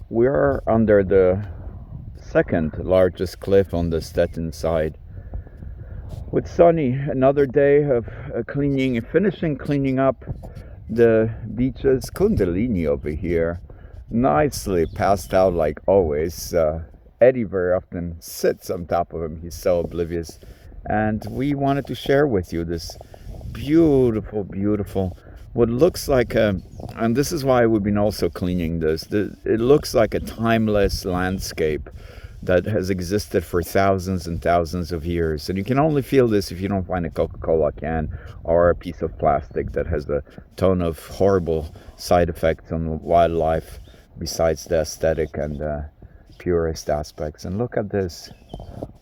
We're under the second largest cliff on the Stettin side. With sunny, another day of finishing cleaning up the beaches. Kundalini over here, nicely passed out like always. Eddy very often sits on top of him. He's so oblivious. And we wanted to share with you this beautiful, beautiful, what looks like a, and this is why we've been also cleaning this. It looks like a timeless landscape that has existed for thousands and thousands of years. And you can only feel this if you don't find a Coca-Cola can or a piece of plastic that has a ton of horrible side effects on wildlife besides the aesthetic and purist aspects. And look at this.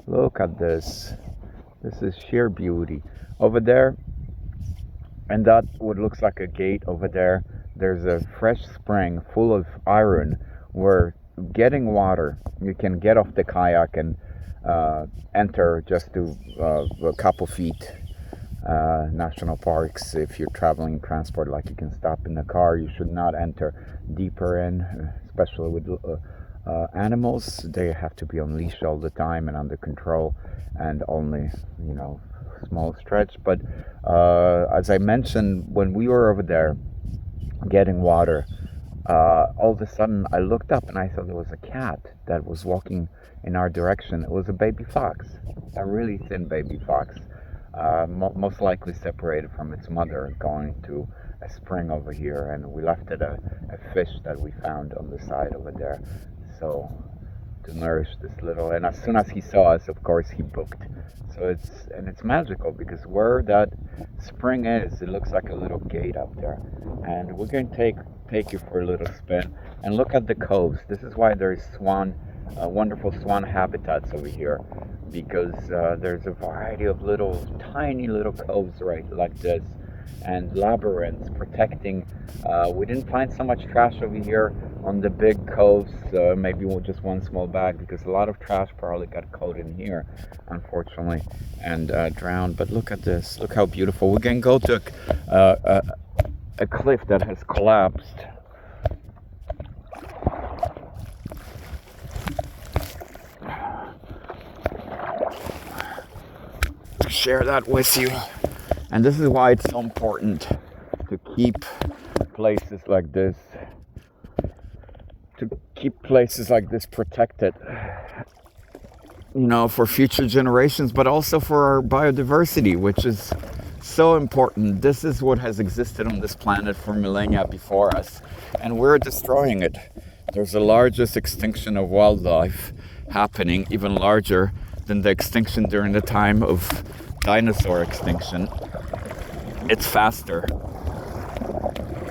Look at this. This is sheer beauty. Over there, and that what looks like a gate over there, there's a fresh spring full of iron where getting water, you can get off the kayak and enter just to a couple feet national parks. If you're traveling transport, like you can stop in the car, you should not enter deeper in, especially with animals. They have to be on leash all the time and under control, and only, small stretch. But as I mentioned, when we were over there getting water, all of a sudden I looked up and I thought there was a cat that was walking in our direction. It was a baby fox, a really thin baby fox, most likely separated from its mother, going to a spring over here, and we left it a fish that we found on the side over there, so to nourish this little. And as soon as he saw us, of course, he booked. So it's magical, because where that spring is, it looks like a little gate up there. And we're going to take you for a little spin and look at the coves. This is why there's wonderful swan habitats over here, because there's a variety of tiny little coves right like this, and labyrinths protecting. We didn't find so much trash over here on the big coves, maybe just one small bag, because a lot of trash probably got caught in here, unfortunately, and drowned. But look at this, look how beautiful. We can go to a cliff that has collapsed. Share that with you. And this is why it's so important to keep places like this, protected, for future generations, but also for our biodiversity, which is so important. This is what has existed on this planet for millennia before us, and we're destroying it. There's the largest extinction of wildlife happening, even larger than the extinction during the time of dinosaur extinction. It's faster.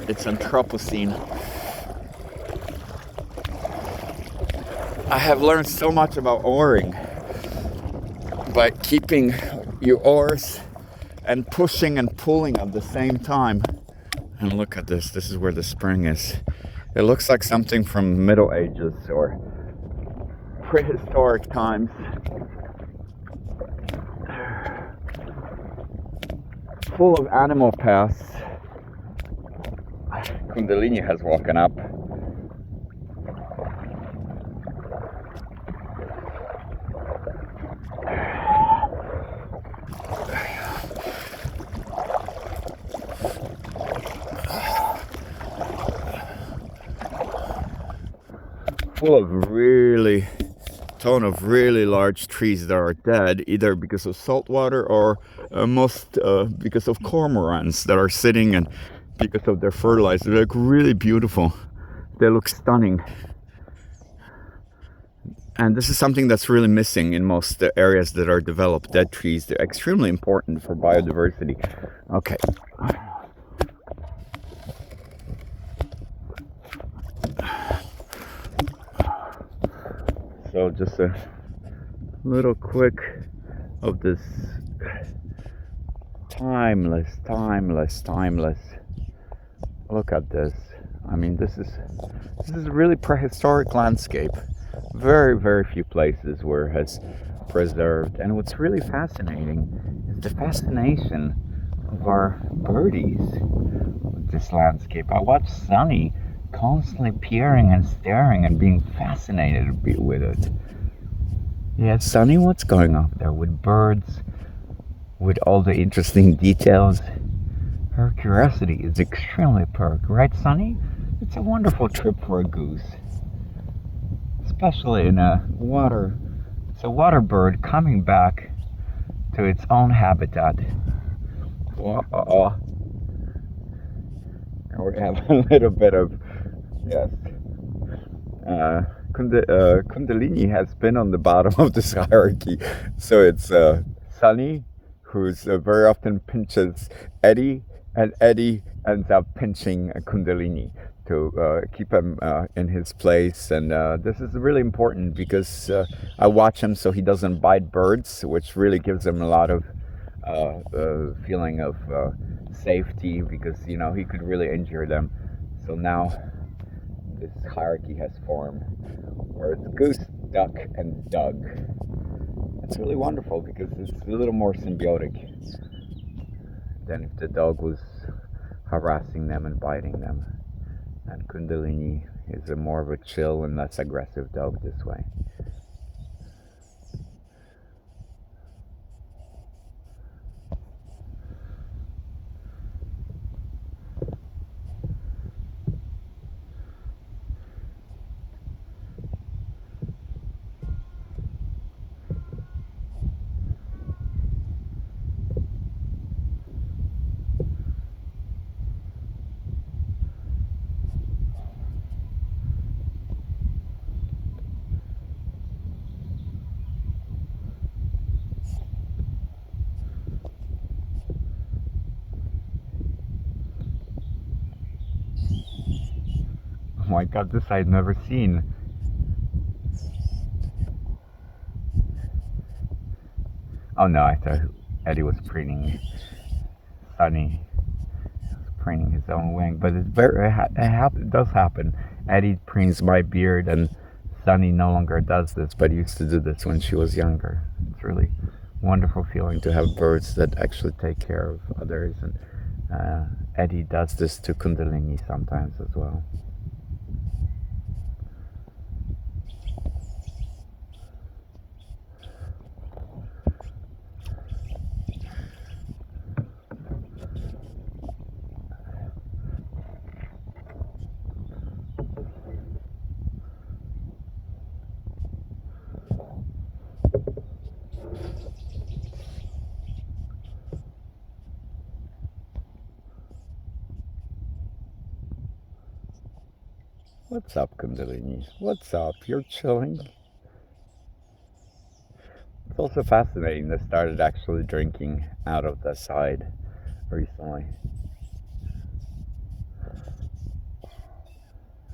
It's Anthropocene. I have learned so much about oaring by keeping your oars and pushing and pulling at the same time. And look at this. This is where the spring is. It looks like something from Middle Ages or prehistoric times. Full of animal paths. Kundalini has woken up. Full of really large trees that are dead, either because of salt water or because of cormorants that are sitting, and because of their fertilizer. They look really beautiful. They look stunning. And this is something that's really missing in most areas that are developed. Dead trees, they're extremely important for biodiversity. Okay. So just a little quick of this timeless. Look at this. I mean, this is a really prehistoric landscape. Very few places where it has preserved. And what's really fascinating is the fascination of our birdies with this landscape. I watched Sunny constantly peering and staring and being fascinated with it. Yeah, Sunny, what's going on there with birds, with all the interesting details? Her curiosity is extremely perked, right, Sunny? It's a wonderful trip for a goose, especially in a water. It's a water bird coming back to its own habitat. Uh-oh. We have a little bit of, yes. Kundalini has been on the bottom of this hierarchy. So it's Sunny, who's very often pinches Eddy, and Eddy ends up pinching Kundalini to keep him in his place. And this is really important because I watch him so he doesn't bite birds, which really gives him a lot of feeling of safety because, you know, he could really injure them. So now this hierarchy has formed where it's goose, duck, and dug. It's really wonderful because it's a little more symbiotic than if the dog was harassing them and biting them. And Kundalini is a more of a chill and less aggressive dog this way. Oh my god, this I'd never seen. Oh no, I thought Eddy was preening Sunny, preening his own wing, but it does happen. Eddy preens my beard, and Sunny no longer does this, but used to do this when she was younger. It's really wonderful feeling to have birds that actually take care of others, and Eddy does this to Kundalini sometimes as well. What's up, Kundalini? What's up? You're chilling? It's also fascinating. They started actually drinking out of the side recently.